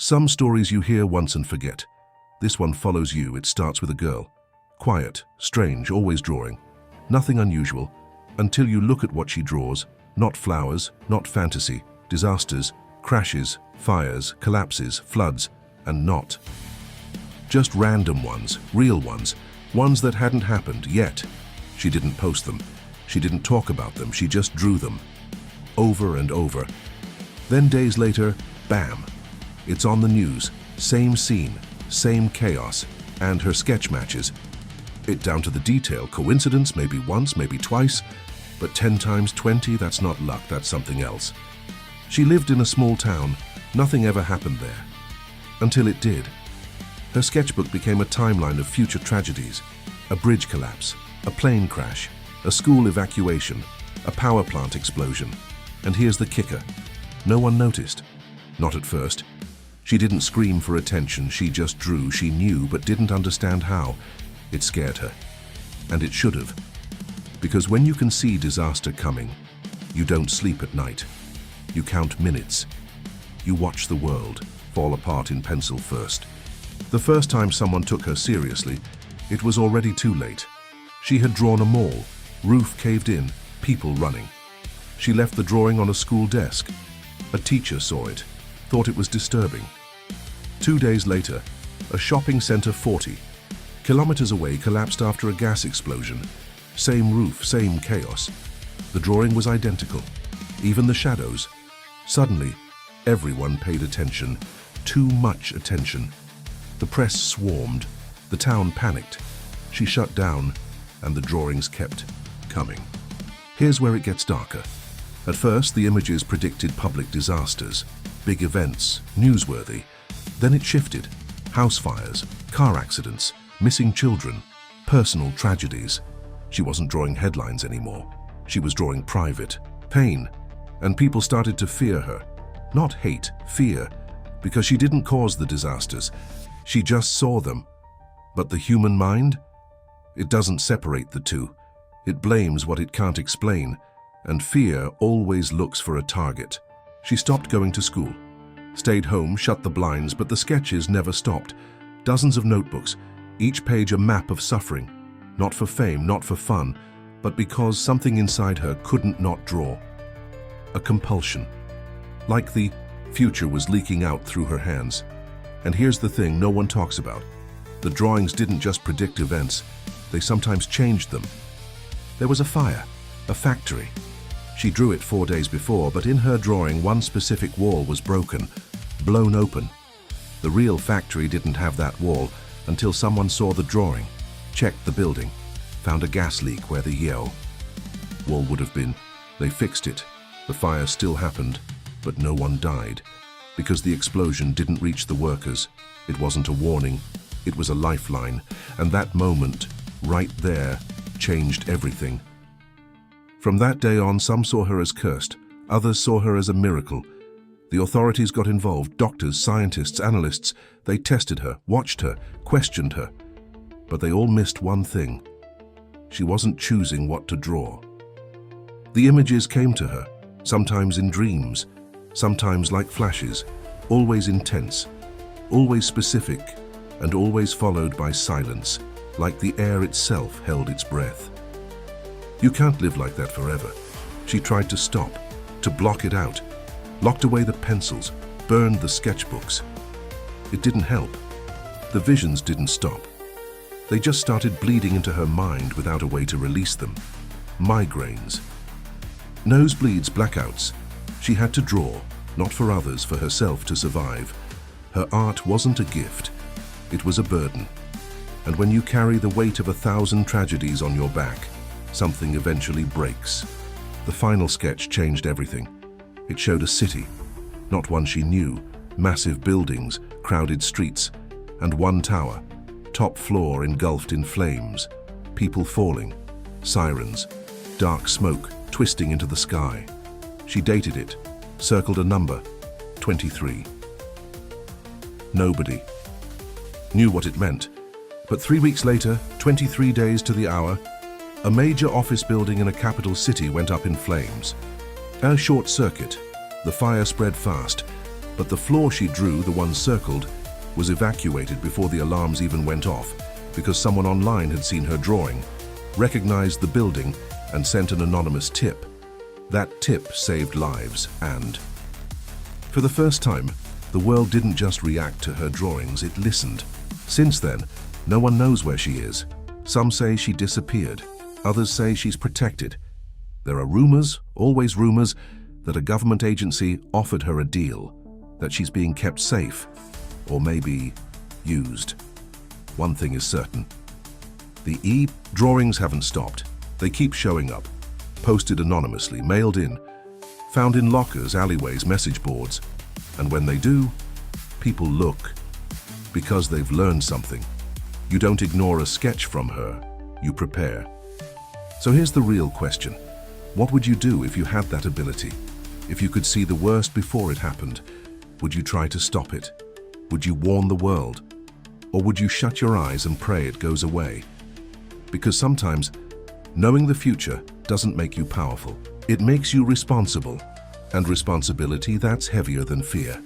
Some stories you hear once and forget. This one follows you. It starts with a girl. Quiet, strange, always drawing. Nothing unusual, until you look at what she draws. Not flowers, not fantasy, disasters, crashes, fires, collapses, floods, and not. Just random ones, real ones, ones that hadn't happened yet. She didn't post them. She didn't talk about them. She just drew them. Over and over. Then days later, bam! It's on the news. Same scene, same chaos, and her sketch matches. It down to the detail. Coincidence, maybe once, maybe twice, but 10 times 20, that's not luck, that's something else. She lived in a small town. Nothing ever happened there. Until it did. Her sketchbook became a timeline of future tragedies. A bridge collapse, a plane crash, a school evacuation, a power plant explosion. And here's the kicker. No one noticed. Not at first. She didn't scream for attention, she just drew. She knew, but didn't understand how. It scared her. And it should have. Because when you can see disaster coming, you don't sleep at night. You count minutes. You watch the world fall apart in pencil first. The first time someone took her seriously, it was already too late. She had drawn a mall, roof caved in, people running. She left the drawing on a school desk. A teacher saw it, thought it was disturbing. 2 days later, a shopping center 40 kilometers away collapsed after a gas explosion. Same roof, same chaos. The drawing was identical, even the shadows. Suddenly, everyone paid attention, too much attention. The press swarmed, the town panicked. She shut down, and the drawings kept coming. Here's where it gets darker. At first, the images predicted public disasters, big events, newsworthy. Then it shifted. House fires, car accidents, missing children, personal tragedies. She wasn't drawing headlines anymore. She was drawing private pain, and people started to fear her. Not hate, fear, because she didn't cause the disasters. She just saw them. But the human mind? It doesn't separate the two. It blames what it can't explain, and fear always looks for a target. She stopped going to school, stayed home, shut the blinds, but the sketches never stopped. Dozens of notebooks, each page a map of suffering. Not for fame, not for fun, but because something inside her couldn't not draw. A compulsion. Like the future was leaking out through her hands. And here's the thing no one talks about. The drawings didn't just predict events, they sometimes changed them. There was a fire, a factory. She drew it 4 days before, but in her drawing, one specific wall was broken, blown open. The real factory didn't have that wall until someone saw the drawing, checked the building, found a gas leak where the yellow wall would have been. They fixed it. The fire still happened, but no one died, because the explosion didn't reach the workers. It wasn't a warning, it was a lifeline, and that moment, right there, changed everything. From that day on, some saw her as cursed, others saw her as a miracle. The authorities got involved, doctors, scientists, analysts. They tested her, watched her, questioned her. But they all missed one thing. She wasn't choosing what to draw. The images came to her, sometimes in dreams, sometimes like flashes, always intense, always specific, and always followed by silence, like the air itself held its breath. You can't live like that forever. She tried to stop, to block it out, locked away the pencils, burned the sketchbooks. It didn't help. The visions didn't stop. They just started bleeding into her mind without a way to release them. Migraines. Nosebleeds, blackouts. She had to draw, not for others, for herself to survive. Her art wasn't a gift. It was a burden. And when you carry the weight of 1,000 tragedies on your back, something eventually breaks. The final sketch changed everything. It showed a city, not one she knew, massive buildings, crowded streets, and one tower, top floor engulfed in flames, people falling, sirens, dark smoke twisting into the sky. She dated it, circled a number, 23. Nobody knew what it meant, but 3 weeks later, 23 days to the hour, a major office building in a capital city went up in flames. A short circuit. The fire spread fast, But the floor she drew, the one circled, was evacuated before the alarms even went off because someone online had seen her drawing, recognized the building, and sent an anonymous tip. That tip saved lives, and for the first time, the world didn't just react to her drawings, it listened. Since then, no one knows where she is. Some say she disappeared. Others say she's protected. There are rumors, always rumors, that a government agency offered her a deal, that she's being kept safe, or maybe used. One thing is certain. The drawings haven't stopped. They keep showing up, posted anonymously, mailed in, found in lockers, alleyways, message boards. And when they do, people look, because they've learned something. You don't ignore a sketch from her, you prepare. So here's the real question. What would you do if you had that ability? If you could see the worst before it happened, would you try to stop it? Would you warn the world? Or would you shut your eyes and pray it goes away? Because sometimes, knowing the future doesn't make you powerful. It makes you responsible. And responsibility, that's heavier than fear.